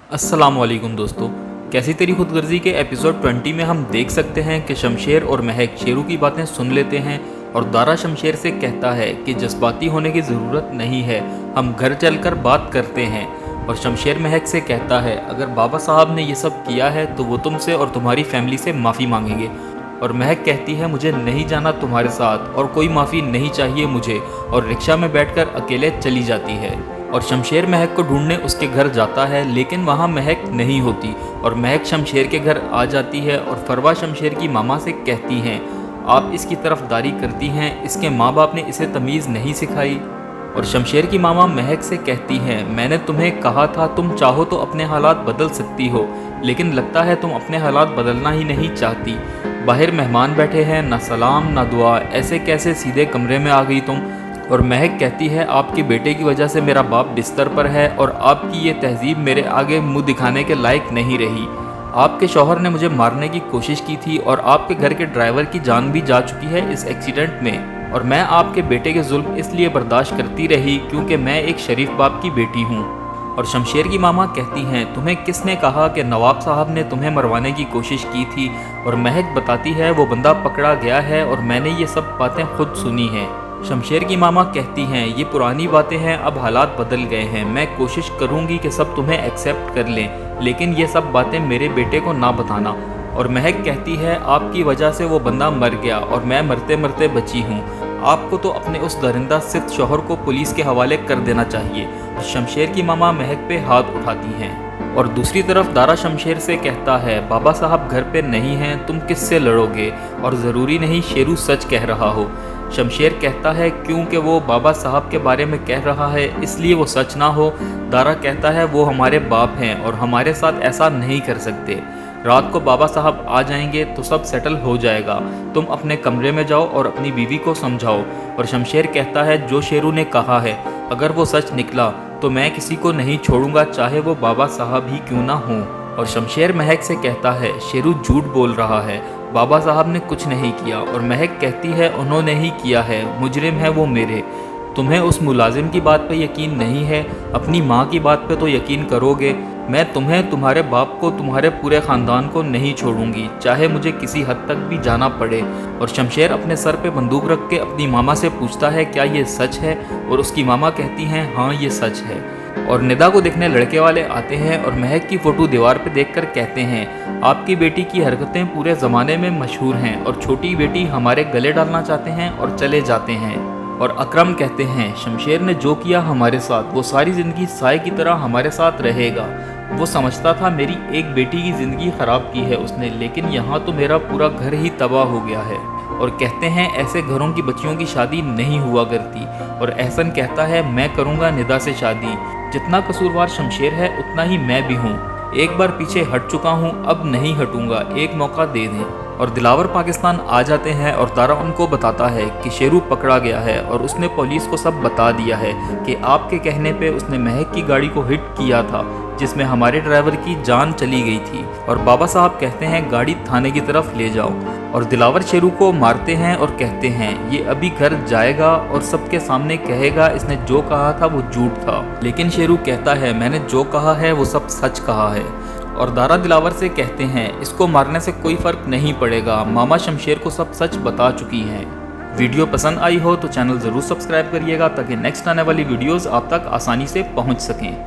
अस्सलामुअलैकुम दोस्तों। कैसी तेरी खुदगर्जी के एपिसोड 20 में हम देख सकते हैं कि शमशेर और महक शेरू की बातें सुन लेते हैं और दारा शमशेर से कहता है कि जज्बाती होने की ज़रूरत नहीं है, हम घर चलकर बात करते हैं। और शमशेर महक से कहता है अगर बाबा साहब ने ये सब किया है तो वो तुमसे और तुम्हारी फैमिली से माफ़ी मांगेंगे। और महक कहती है मुझे नहीं जाना तुम्हारे साथ और कोई माफ़ी नहीं चाहिए मुझे, और रिक्शा में बैठकर अकेले चली जाती है। और शमशेर महक को ढूंढने उसके घर जाता है, लेकिन वहाँ महक नहीं होती और महक शमशेर के घर आ जाती है। और फरवा शमशेर की मामा से कहती हैं आप इसकी तरफदारी करती हैं, इसके माँ बाप ने इसे तमीज़ नहीं सिखाई। और शमशेर की मामा महक से कहती हैं मैंने तुम्हें कहा था तुम चाहो तो अपने हालात बदल सकती हो, लेकिन लगता है तुम अपने हालात बदलना ही नहीं चाहती। बाहर मेहमान बैठे हैं, ना सलाम ना दुआ, ऐसे कैसे सीधे कमरे में आ गई तुम। और महक कहती है आपके बेटे की वजह से मेरा बाप बिस्तर पर है और आपकी ये तहजीब मेरे आगे मुंह दिखाने के लायक नहीं रही। आपके शौहर ने मुझे मारने की कोशिश की थी और आपके घर के ड्राइवर की जान भी जा चुकी है इस एक्सीडेंट में, और मैं आपके बेटे के जुल्म इसलिए बर्दाश्त करती रही क्योंकि मैं एक शरीफ बाप की बेटी हूँ। और शमशेर की मामा कहती हैं तुम्हें किसने कहा कि नवाब साहब ने तुम्हें मरवाने की कोशिश की थी। और महक बताती है वो बंदा पकड़ा गया है और मैंने ये सब बातें खुद सुनी हैं। शमशेर की मामा कहती हैं ये पुरानी बातें हैं, अब हालात बदल गए हैं, मैं कोशिश करूंगी कि सब तुम्हें एक्सेप्ट कर लें, लेकिन ये सब बातें मेरे बेटे को ना बताना। और महक कहती है आपकी वजह से वो बंदा मर गया और मैं मरते मरते बची हूँ, आपको तो अपने उस दरिंदा सिद्ध शौहर को पुलिस के हवाले कर देना चाहिए। शमशेर की मामा महक पे हाथ उठाती हैं। और दूसरी तरफ दारा शमशेर से कहता है बाबा साहब घर पे नहीं हैं, तुम किससे लड़ोगे, और ज़रूरी नहीं शेरू सच कह रहा हो। शमशेर कहता है क्योंकि वो बाबा साहब के बारे में कह रहा है इसलिए वो सच ना हो। दारा कहता है वो हमारे बाप हैं और हमारे साथ ऐसा नहीं कर सकते, रात को बाबा साहब आ जाएंगे तो सब सेटल हो जाएगा, तुम अपने कमरे में जाओ और अपनी बीवी को समझाओ। और शमशेर कहता है जो शेरू ने कहा है अगर वो सच निकला तो मैं किसी को नहीं छोड़ूंगा, चाहे वो बाबा साहब ही क्यों ना हों। और शमशेर महक से कहता है शेरू झूठ बोल रहा है, बाबा साहब ने कुछ नहीं किया। और महक कहती है उन्होंने ही किया है, मुजरिम है वो मेरे। तुम्हें उस मुलाजिम की बात पे यकीन नहीं है, अपनी माँ की बात पे तो यकीन करोगे। मैं तुम्हें, तुम्हारे बाप को, तुम्हारे पूरे ख़ानदान को नहीं छोड़ूंगी, चाहे मुझे किसी हद तक भी जाना पड़े। और शमशेर अपने सर पे बंदूक रख के अपनी मामा से पूछता है क्या ये सच है, और उसकी मामा कहती हैं हाँ ये सच है। और निदा को देखने लड़के वाले आते हैं और महक की फ़ोटो दीवार पे देखकर कहते हैं आपकी बेटी की हरकतें पूरे ज़माने में मशहूर हैं और छोटी बेटी हमारे गले डालना चाहते हैं और चले जाते हैं। और अकरम कहते हैं शमशेर ने जो किया हमारे साथ वो सारी ज़िंदगी साए की तरह हमारे साथ रहेगा। वो समझता था मेरी एक बेटी की ज़िंदगी ख़राब की है उसने, लेकिन यहाँ तो मेरा पूरा घर ही तबाह हो गया है। और कहते हैं ऐसे घरों की बच्चियों की शादी नहीं हुआ करती। और एहसन कहता है मैं करूँगा निदा से शादी, जितना कसूरवार शमशेर है उतना ही मैं भी हूँ, एक बार पीछे हट चुका हूँ अब नहीं हटूँगा, एक मौका दे दें। और दिलावर पाकिस्तान आ जाते हैं और दारा उनको बताता है कि शेरू पकड़ा गया है और उसने पुलिस को सब बता दिया है कि आपके कहने पे उसने महक की गाड़ी को हिट किया था जिसमें हमारे ड्राइवर की जान चली गई थी। और बाबा साहब कहते हैं गाड़ी थाने की तरफ ले जाओ। और दिलावर शेरू को मारते हैं और कहते हैं ये अभी घर जाएगा और सबके सामने कहेगा इसने जो कहा था वो झूठ था, लेकिन शेरू कहता है मैंने जो कहा है वो सब सच कहा है। और दारा दिलावर से कहते हैं इसको मारने से कोई फ़र्क नहीं पड़ेगा, मामा शमशेर को सब सच बता चुकी हैं। वीडियो पसंद आई हो तो चैनल ज़रूर सब्सक्राइब करिएगा ताकि नेक्स्ट आने वाली वीडियोस आप तक आसानी से पहुंच सकें।